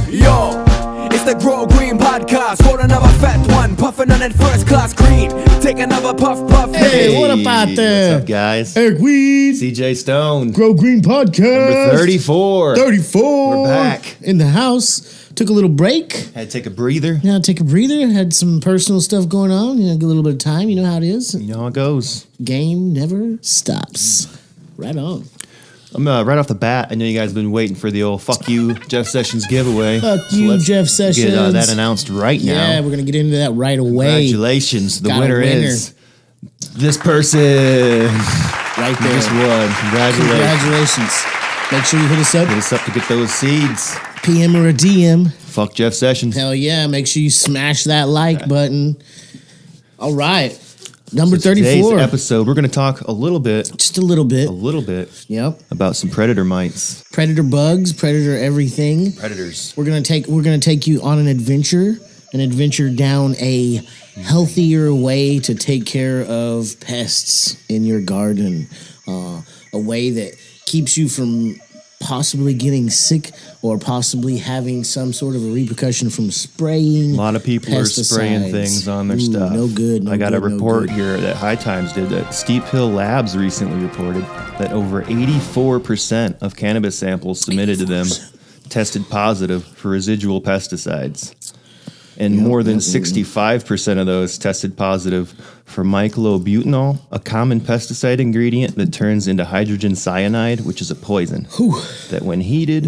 Yo, it's the Grow Green Podcast. For another fat one, puffing on that first class green. Take another puff. Hey, what up out there? What's up, guys? Eric Weed, CJ Stone. Grow Green Podcast. Number 34. 34. We're back. In the house. Took a little break. Had to take a breather. Yeah, take a breather. Had some personal stuff going on. You know, get a little bit of time. You know how it is. You know how it goes. Game never stops. Right on. I'm right off the bat. I know you guys have been waiting for the old "fuck you" Jeff Sessions giveaway. Fuck you, let's Jeff Sessions. Get that announced right now. Yeah, we're gonna get into that right away. Congratulations! The Got a winner is this person. Right there. You just won. Congratulations. Make sure you hit us up. Hit us up to get those seeds. PM or a DM. Fuck Jeff Sessions. Hell yeah. Make sure you smash that like button. All right. Number 34. Today's episode, we're going to talk a little bit. Just a little bit. Yep. About some predator mites. Predator bugs, predator everything. Predators. We're gonna take you on an adventure down a healthier way to take care of pests in your garden. A way that keeps you from possibly getting sick or possibly having some sort of a repercussion from spraying. A lot of people are spraying things on their stuff. No good. I got a report here that High Times did that Steep Hill Labs recently reported that over 84% of cannabis samples submitted to them tested positive for residual pesticides. And more than 65% of those tested positive for myclobutanol, a common pesticide ingredient that turns into hydrogen cyanide, which is a poison. That when heated,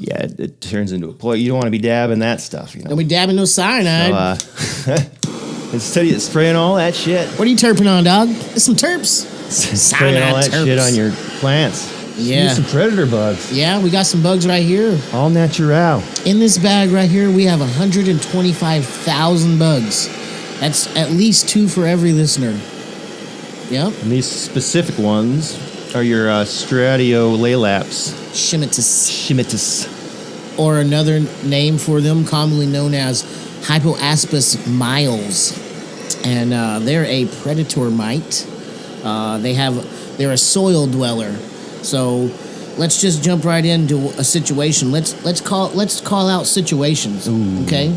it turns into a poison. You don't want to be dabbing that stuff, you know. Don't be dabbing no cyanide. So, instead of spraying all that shit. What are you terping on, dog? It's some terps. Spraying all that shit on your plants. Yeah. Use some predator bugs. Yeah, we got some bugs right here. All natural. In this bag right here, we have 125,000 bugs. That's at least 2 for every listener. Yep. And these specific ones are your stratiolaelaps. Scimitus. Or another name for them, commonly known as Hypoaspis miles. And they're a predator mite. They're a soil dweller. So let's just jump right into a situation. Let's call out situations. Ooh. Okay.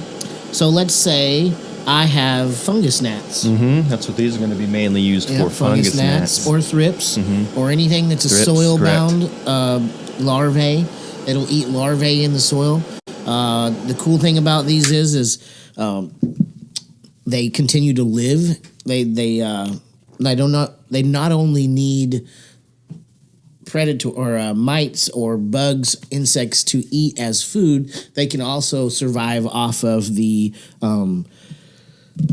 So let's say I have fungus gnats. Mm-hmm. That's what these are going to be mainly used for. Fungus gnats or thrips or anything that's a soil-bound larvae. It'll eat larvae in the soil. The cool thing about these is they continue to live. They not only need predator or mites or bugs, insects to eat as food, they can also survive off of the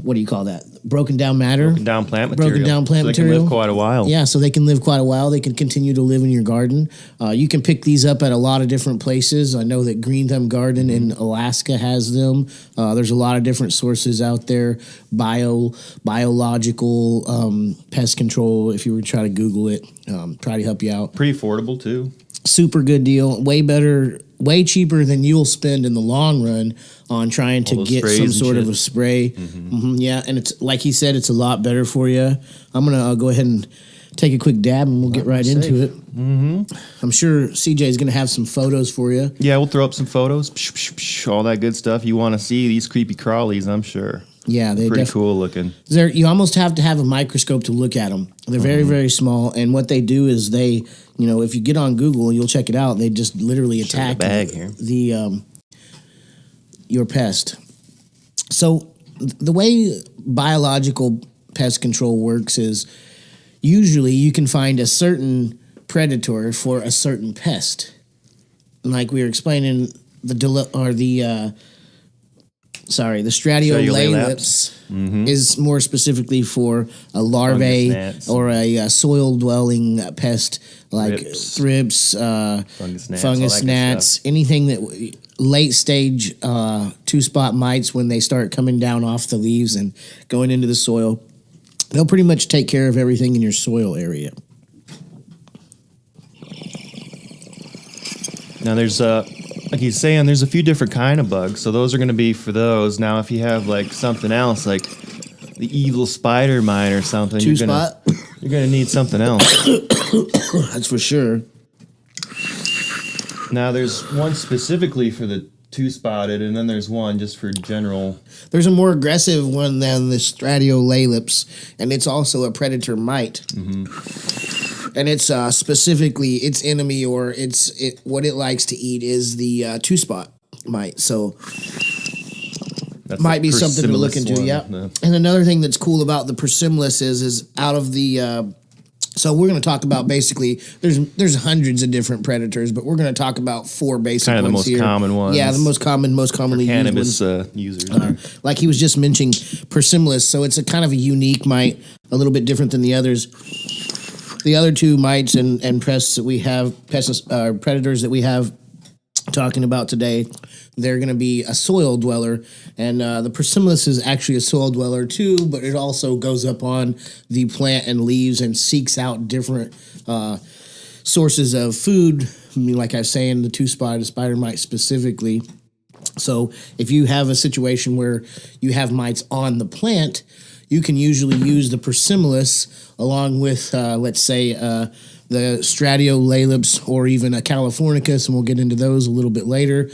what do you call that? Broken down matter. Broken down plant material. They can live quite a while. Yeah, so they can live quite a while. They can continue to live in your garden. You can pick these up at a lot of different places. I know that Green Thumb Garden in Alaska has them. There's a lot of different sources out there. Biological pest control, if you were to try to Google it, try to help you out. Pretty affordable, too. Super good deal. Way better, way cheaper than you'll spend in the long run on trying to get some sort of a spray. Yeah, and it's like he said, it's a lot better for you. I'm going to go ahead and take a quick dab and we'll get right into it. I'm sure CJ is going to have some photos for you. Yeah, we'll throw up some photos. All that good stuff. You want to see these creepy crawlies, I'm sure. Yeah, they're pretty cool looking. You almost have to have a microscope to look at them. They're very, very small, and what they do is they, if you get on Google and you'll check it out, they just literally attack your pest. So the way biological pest control works is usually you can find a certain predator for a certain pest. Like we were explaining, the stratiolaelaps is more specifically for a larvae or a soil-dwelling pest like thrips, fungus gnats, anything that late-stage two-spot mites, when they start coming down off the leaves and going into the soil, they'll pretty much take care of everything in your soil area. Now there's like he's saying, there's a few different kind of bugs, so those are going to be for those. Now, if you have like something else, like the evil spider mite or something, you're gonna need something else. That's for sure. Now, there's one specifically for the two-spotted, and then there's one just for general. There's a more aggressive one than the stratiolaelaps, and it's also a predator mite. Mm-hmm. And it's specifically its enemy, or what it likes to eat is the two-spot mite. So That's might be something to look into. One. Yeah. No. And another thing that's cool about the persimmilus is out of the so we're going to talk about basically there's hundreds of different predators, but we're going to talk about four basic Kind of the ones most here. common ones. Yeah, the most commonly cannabis used ones. users. Like he was just mentioning persimmilus, so it's a kind of a unique mite, a little bit different than the others. The other two mites and pests that we have, predators that we have talking about today, they're going to be a soil dweller, and the persimmilus is actually a soil dweller too, but it also goes up on the plant and leaves and seeks out different sources of food. I mean, like I was saying, the two-spotted spider mite specifically. So if you have a situation where you have mites on the plant, you can usually use the persimmilus along with, let's say, the stratiolaelaps or even a californicus, and we'll get into those a little bit later,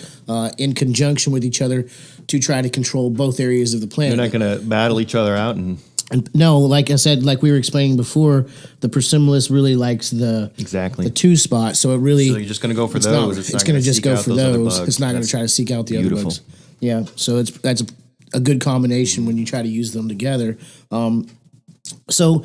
in conjunction with each other to try to control both areas of the plant. They're not going to battle each other out and no, like I said, like we were explaining before, the persimmilus really likes the two spot, so it really. So you're just going to go for those. It's going to just go for those. It's not going to try to seek out the other bugs. Yeah, so that's a good combination when you try to use them together. So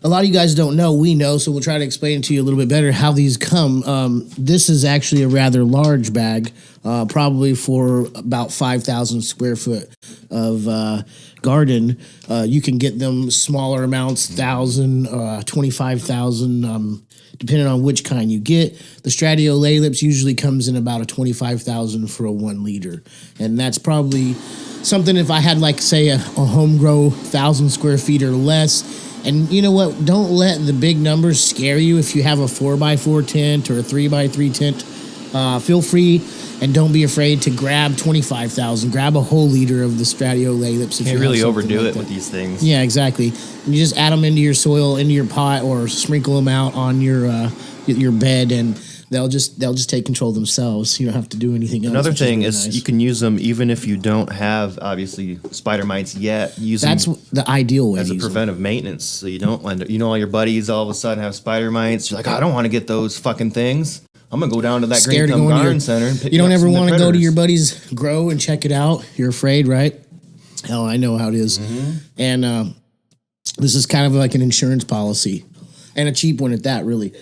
a lot of you guys don't know, we know, so we'll try to explain to you a little bit better how these come. This is actually a rather large bag, probably for about 5,000 square foot of garden. You can get them smaller amounts, 1,000, 25,000, depending on which kind you get. The stratiolaelaps usually comes in about a 25,000 for a 1 liter. And that's probably something if I had, like, say, a home grow 1,000 square feet or less. And you know what? Don't let the big numbers scare you. If you have a 4x4 tent or a 3x3 tent, feel free and don't be afraid to grab 25,000. Grab a whole liter of the stratiolaelaps. Can't really overdo it with these things. Yeah, exactly. And you just add them into your soil, into your pot, or sprinkle them out on your bed, and they'll just take control themselves. You don't have to do anything else. Another thing really is nice. You can use them even if you don't have, obviously, spider mites yet. Use That's them the ideal way as a preventive maintenance, so you don't end up, all your buddies all of a sudden have spider mites. You're like, I don't want to get those fucking things. I'm gonna go down to that Green Thumb Garden Center and pick You don't up ever want to go to your buddies' buddy's grow and check it out. You're afraid, right? Hell, I know how it is. Mm-hmm. And this is kind of like an insurance policy, and a cheap one at that, really.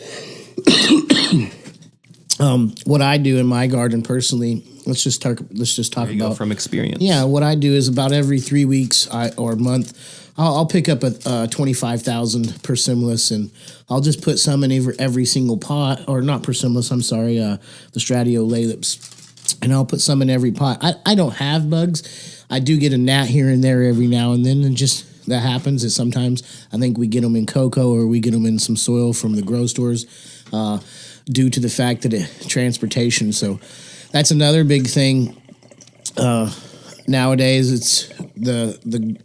What I do in my garden personally, let's just talk There you about go from experience. Yeah, what I do is about every 3 weeks or a month, I'll pick up a 25,000 persimmilus, and I'll just put some in every single pot, or not persimmilus, I'm sorry, the stratiolaelaps, and I'll put some in every pot. I don't have bugs. I do get a gnat here and there every now and then, and just that happens. Is sometimes I think we get them in cocoa or we get them in some soil from the grow stores, due to the fact that transportation. So that's another big thing. Nowadays, it's the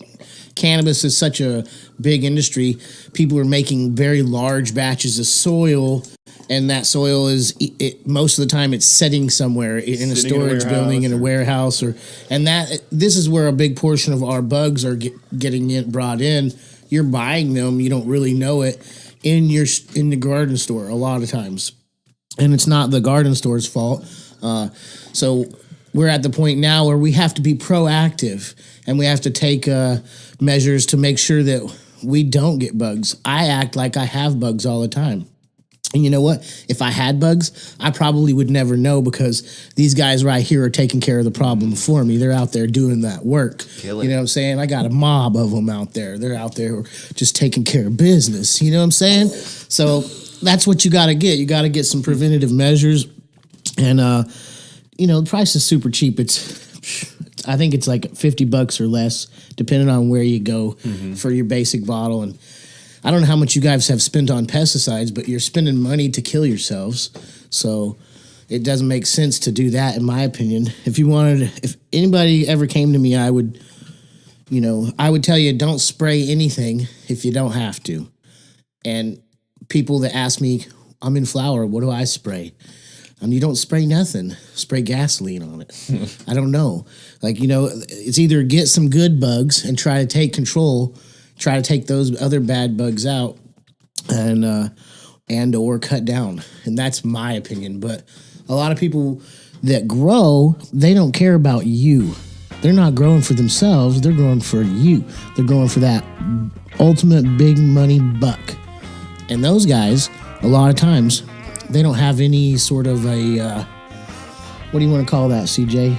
cannabis is such a big industry. People are making very large batches of soil, and that soil is most of the time it's sitting somewhere in a storage building, in a warehouse, and this is where a big portion of our bugs are getting brought in. You're buying them, you don't really know it in the garden store a lot of times, and it's not the garden store's fault. So we're at the point now where we have to be proactive, and we have to take measures to make sure that we don't get bugs. I act like I have bugs all the time. And you know what? If I had bugs, I probably would never know, because these guys right here are taking care of the problem for me. They're out there doing that work. You know what I'm saying? I got a mob of them out there. They're out there just taking care of business. You know what I'm saying? So that's what you got to get. You got to get some preventative measures. And, the price is super cheap. I think it's like $50 or less, depending on where you go for your basic bottle. And I don't know how much you guys have spent on pesticides, but you're spending money to kill yourselves. So it doesn't make sense to do that, in my opinion. If anybody ever came to me, I would tell you, don't spray anything if you don't have to. And people that ask me, I'm in flower, what do I spray? And you don't spray nothing. Spray gasoline on it. I don't know. Like, it's either get some good bugs and try to take control, try to take those other bad bugs out, and or cut down. And that's my opinion. But a lot of people that grow, they don't care about you. They're not growing for themselves. They're growing for you. They're going for that ultimate big money buck. And those guys, a lot of times, they don't have any sort of a, what do you want to call that, CJ?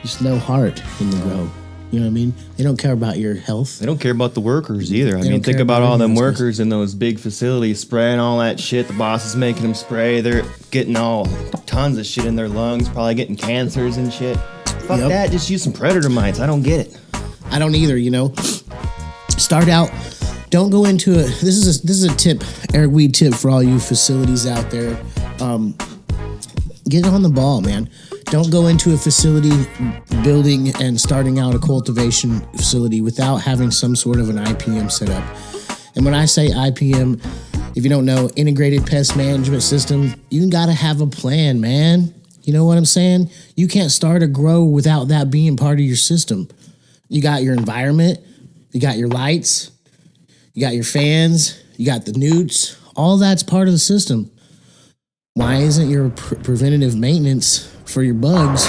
Just no heart in the grow. You know what I mean? They don't care about your health. They don't care about the workers either. I mean, think about all them workers in those big facilities spraying all that shit. The boss is making them spray. They're getting all tons of shit in their lungs, probably getting cancers and shit. Fuck that. Just use some predator mites. I don't get it. I don't either, Start out. Don't go into it. This is a tip, Eric Weed tip for all you facilities out there. Get on the ball, man. Don't go into a facility building and starting out a cultivation facility without having some sort of an IPM set up. And when I say IPM, if you don't know, integrated pest management system, you got to have a plan, man. You know what I'm saying? You can't start a grow without that being part of your system. You got your environment, you got your lights, you got your fans, you got the newts. All that's part of the system. Why isn't your preventative maintenance for your bugs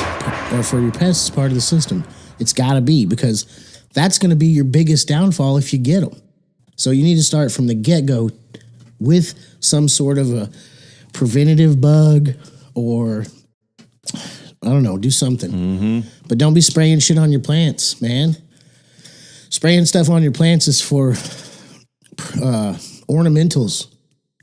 or for your pests part of the system? It's got to be, because that's going to be your biggest downfall if you get them. So you need to start from the get-go with some sort of a preventative bug, or I don't know, do something. Mm-hmm. But don't be spraying shit on your plants, man. Spraying stuff on your plants is for ornamentals.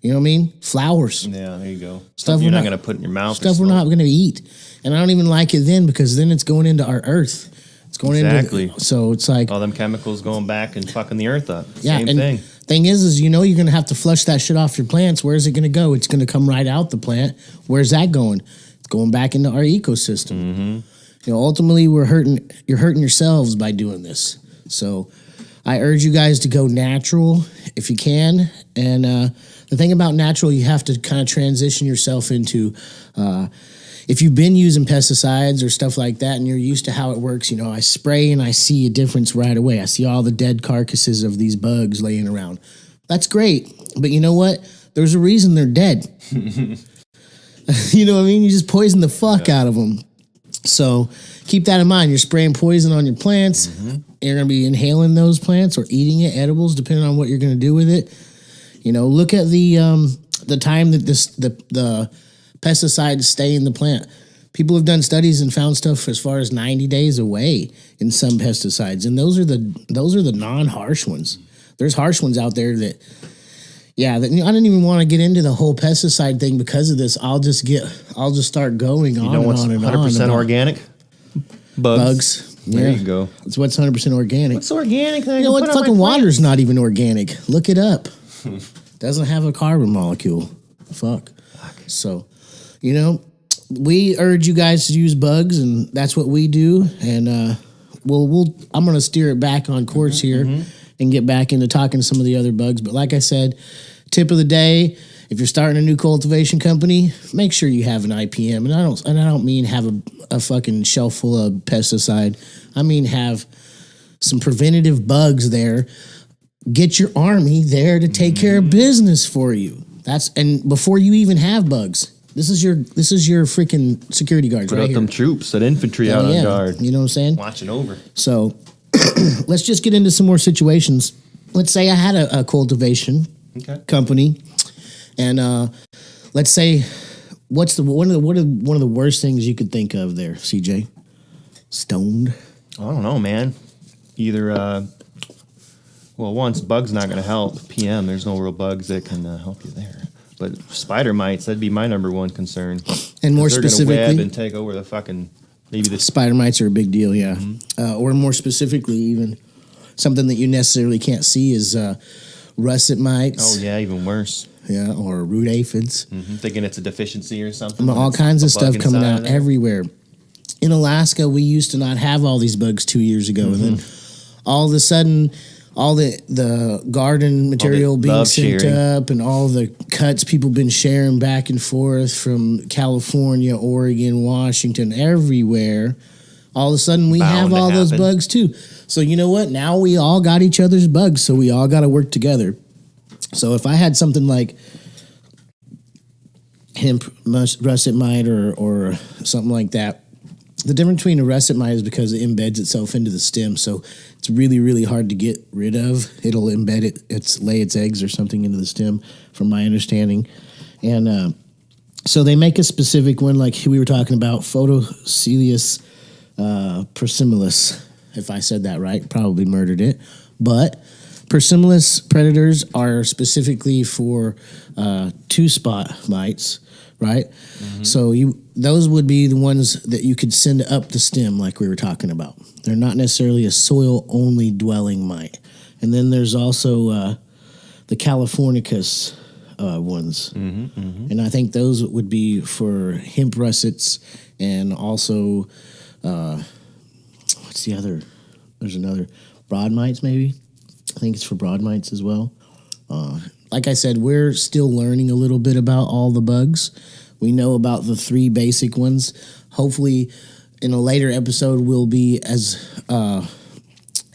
You know what I mean? Flowers. Yeah, there you go. Stuff you're not going to put in your mouth. Stuff we're not going to eat. And I don't even like it then, because then it's going into our earth. It's going into... So it's like... all them chemicals going back and fucking the earth up. Yeah, Same and thing. Thing is you're going to have to flush that shit off your plants. Where's it going to go? It's going to come right out the plant. Where's that going? It's going back into our ecosystem. Mm-hmm. Ultimately, you're hurting yourselves by doing this. So I urge you guys to go natural if you can. And the thing about natural, you have to kind of transition yourself into... if you've been using pesticides or stuff like that and you're used to how it works, I spray and I see a difference right away. I see all the dead carcasses of these bugs laying around. That's great. But you know what? There's a reason they're dead. You know what I mean? You just poison the fuck out of them. So keep that in mind. You're spraying poison on your plants. Mm-hmm. You're going to be inhaling those plants or eating it, edibles, depending on what you're going to do with it. Look at the time that the pesticides stay in the plant. People have done studies and found stuff as far as 90 days away in some pesticides, and those are the non-harsh ones. There's harsh ones out there that I didn't even want to get into the whole pesticide thing because of this. I'll just start going on and on and on. 100% organic? Bugs. Yeah. There you go. It's what's 100% organic. What's organic? You know what? Fucking water's not even organic. Look it up. Doesn't have a carbon molecule. Fuck. So, we urge you guys to use bugs, and that's what we do. And I'm going to steer it back on course here and get back into talking to some of the other bugs. But like I said, tip of the day: if you're starting a new cultivation company, make sure you have an IPM. And I don't mean have a fucking shelf full of pesticide. I mean have some preventative bugs there. Get your army there to take care of business for you. And before you even have bugs. This is your freaking security guards right here. Put out them troops, that infantry out on guard. You know what I'm saying? Watching over. So let's just get into some more situations. Let's say I had a cultivation company, and let's say what's one of the worst things you could think of there, CJ? Stoned. I don't know, man. Either once bugs not going to help. PM, there's no real bugs that can help you there. But spider mites, that'd be my number one concern. And more specifically, they're gonna web and take over the fucking spider mites are a big deal, yeah. Mm-hmm. Or more specifically, even something that you necessarily can't see is russet mites. Oh yeah, even worse. Yeah, or root aphids. Mm-hmm. Thinking it's a deficiency or something. All kinds of stuff coming out everywhere. In Alaska, we used to not have all these bugs 2 years ago, and then all of a sudden, all the garden material being sent up and all the cuts people been sharing back and forth from California, Oregon, Washington, everywhere. All of a sudden we have all those bugs too. So you know what? Now we all got each other's bugs, so we all got to work together. So if I had something like hemp russet mite or something like that, the difference between a russet mite is because it embeds itself into the stem, so it's really, really hard to get rid of. It'll embed lay its eggs or something into the stem, from my understanding. And so they make a specific one, like we were talking about, Neoseiulus persimilis. If I said that right, probably murdered it. But persimilis predators are specifically for two-spot mites, right? Mm-hmm. So those would be the ones that you could send up the stem, like we were talking about. They're not necessarily a soil-only dwelling mite. And then there's also the californicus ones. Mm-hmm, mm-hmm. And I think those would be for hemp russets and also, what's the other? There's another, broad mites maybe? I think it's for broad mites as well. Like I said, we're still learning a little bit about all the bugs. We know about the 3 basic ones. Hopefully, in a later episode, we'll be as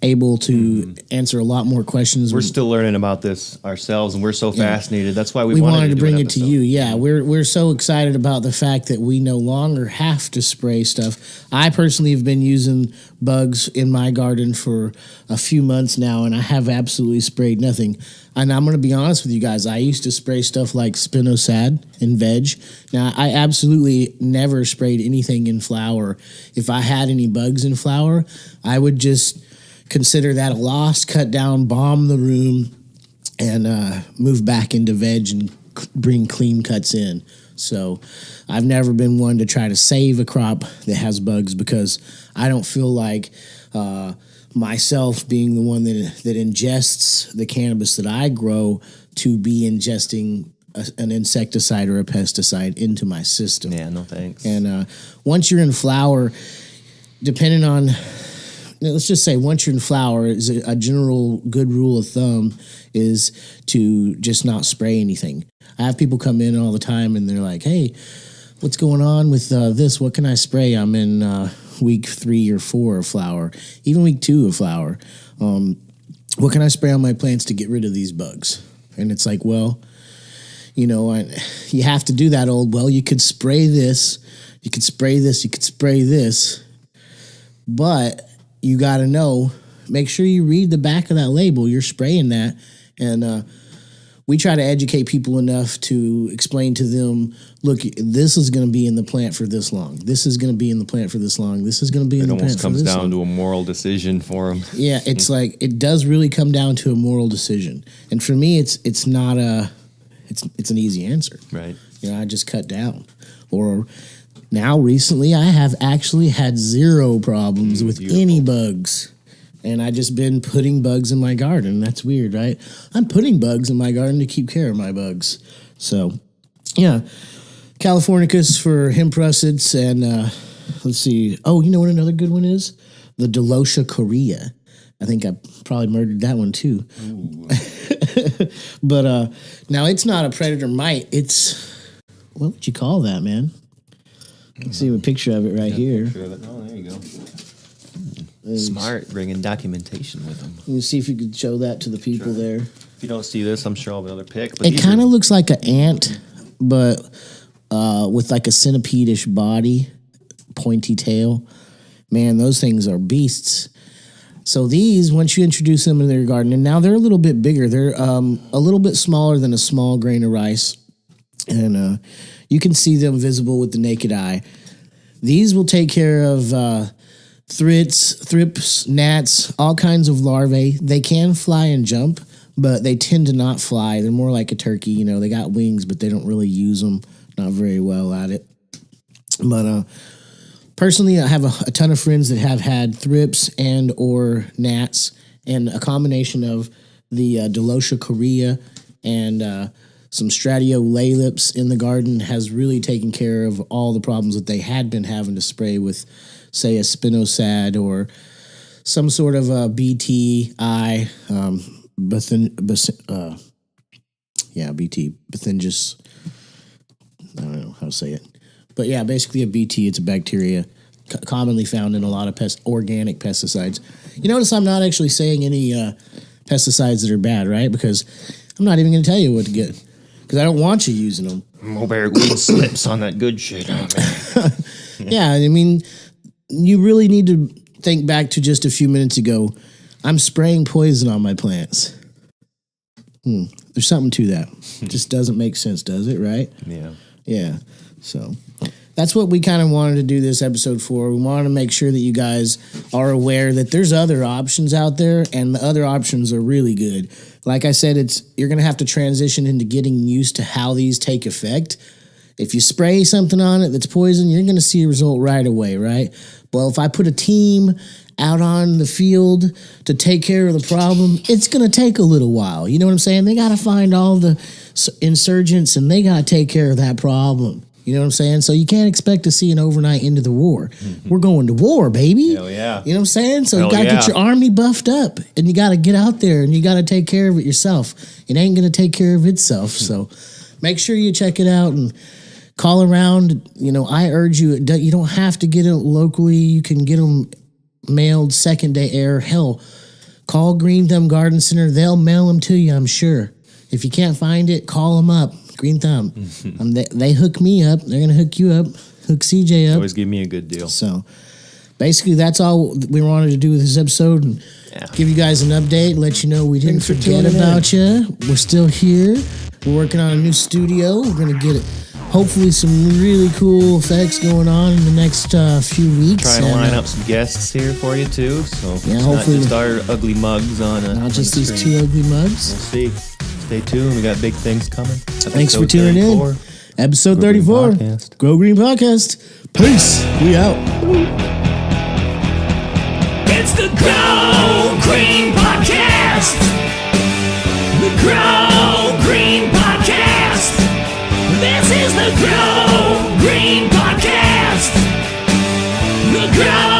able to answer a lot more questions. We're still learning about this ourselves, and we're so fascinated. That's why we wanted to bring it to you. Yeah, we're so excited about the fact that we no longer have to spray stuff. I personally have been using bugs in my garden for a few months now, and I have absolutely sprayed nothing. And I'm going to be honest with you guys. I used to spray stuff like spinosad in veg. Now, I absolutely never sprayed anything in flower. If I had any bugs in flower, I would just consider that a loss, cut down, bomb the room, and move back into veg and bring clean cuts in. So I've never been one to try to save a crop that has bugs, because I don't feel like myself being the one that ingests the cannabis that I grow to be ingesting an insecticide or a pesticide into my system. Yeah, no thanks. And once you're in flower, depending on, let's just say once you're in flower, is a general good rule of thumb is to just not spray anything. I have people come in all the time and they're like, hey, what's going on with this? What can I spray? I'm in week 3 or 4 of flower, even week 2 of flower. What can I spray on my plants to get rid of these bugs? And it's like, well, you know, you have to do that well, you could spray this, you could spray this, you could spray this, but you got to know, make sure you read the back of that label. You're spraying that. And we try to educate people enough to explain to them, look, this is going to be in the plant for this long. This is going to be in the plant for this long. This is going to be in the plant for this long. It almost comes down to a moral decision for them. Yeah, it's like, it does really come down to a moral decision. And for me, it's not it's an easy answer. Right. You know, I just cut down. Or now recently, I have actually had 0 problems with any bugs. And I just been putting bugs in my garden. That's weird, right? I'm putting bugs in my garden to keep care of my bugs. So, yeah. Californicus for hemp russets. And let's see. Oh, you know what another good one is? The Dalotia coriaria. I think I probably murdered that one too. But now it's not a predator mite. It's, what would you call that, man? You can see a picture of it right here. Oh, there you go. Smart, bringing documentation with them. You can see if you could show that to the people there. If you don't see this, I'm sure I'll have another pic. But it kind of looks like an ant, but with like a centipede-ish body, pointy tail. Man, those things are beasts. So these, once you introduce them in their garden, and now they're a little bit bigger. They're a little bit smaller than a small grain of rice. And you can see them visible with the naked eye. These will take care of thrips, gnats, all kinds of larvae. They can fly and jump, but they tend to not fly. They're more like a turkey. You know, they got wings, but they don't really use them. Not very well at it. But personally, I have a ton of friends that have had thrips and or gnats, and a combination of the Dalotia coriaria and some stratiolaelaps in the garden has really taken care of all the problems that they had been having to spray with, say, a spinosad or some sort of a BTI, BT, Bathingus. I don't know how to say it. But yeah, basically a BT, it's a bacteria commonly found in a lot of organic pesticides. You notice I'm not actually saying any pesticides that are bad, right? Because I'm not even going to tell you what to get. Because I don't want you using them. Mulberry weed slips on that good shit. Yeah, I mean, you really need to think back to just a few minutes ago. I'm spraying poison on my plants. There's something to that. Just doesn't make sense, does it, right? Yeah. Yeah. So that's what we kind of wanted to do this episode for. We wanted to make sure that you guys are aware that there's other options out there, and the other options are really good. Like I said, you're going to have to transition into getting used to how these take effect. If you spray something on it that's poison, you're going to see a result right away, right? Well, if I put a team out on the field to take care of the problem, it's going to take a little while. You know what I'm saying? They got to find all the insurgents, and they got to take care of that problem. You know what I'm saying? So you can't expect to see an overnight end of the war. We're going to war, baby. Hell yeah. You know what I'm saying? So Hell you got to yeah. get your army buffed up, and you got to get out there, and you got to take care of it yourself. It ain't going to take care of itself. So make sure you check it out and call around. You know, I urge you, you don't have to get it locally. You can get them mailed second day air. Hell, call Green Thumb Garden Center. They'll mail them to you, I'm sure. If you can't find it, call them up. Green Thumb. They hook me up. They're going to hook you up. Hook CJ up. Always give me a good deal. So basically, that's all we wanted to do with this episode. And give you guys an update, let you know we didn't forget about you. We're still here. We're working on a new studio. We're going to get hopefully some really cool effects going on in the next few weeks. Trying to line up some guests here for you too. So yeah, it's hopefully not just our ugly mugs on a. Not just these screen. two ugly mugs. We'll see. Stay tuned. We got big things coming. Thanks for tuning in. Episode Grow Green 34. Podcast. Grow Green Podcast. Peace. We out. It's the Grow Green Podcast. The Grow Green Podcast. This is the Grow Green Podcast. The Grow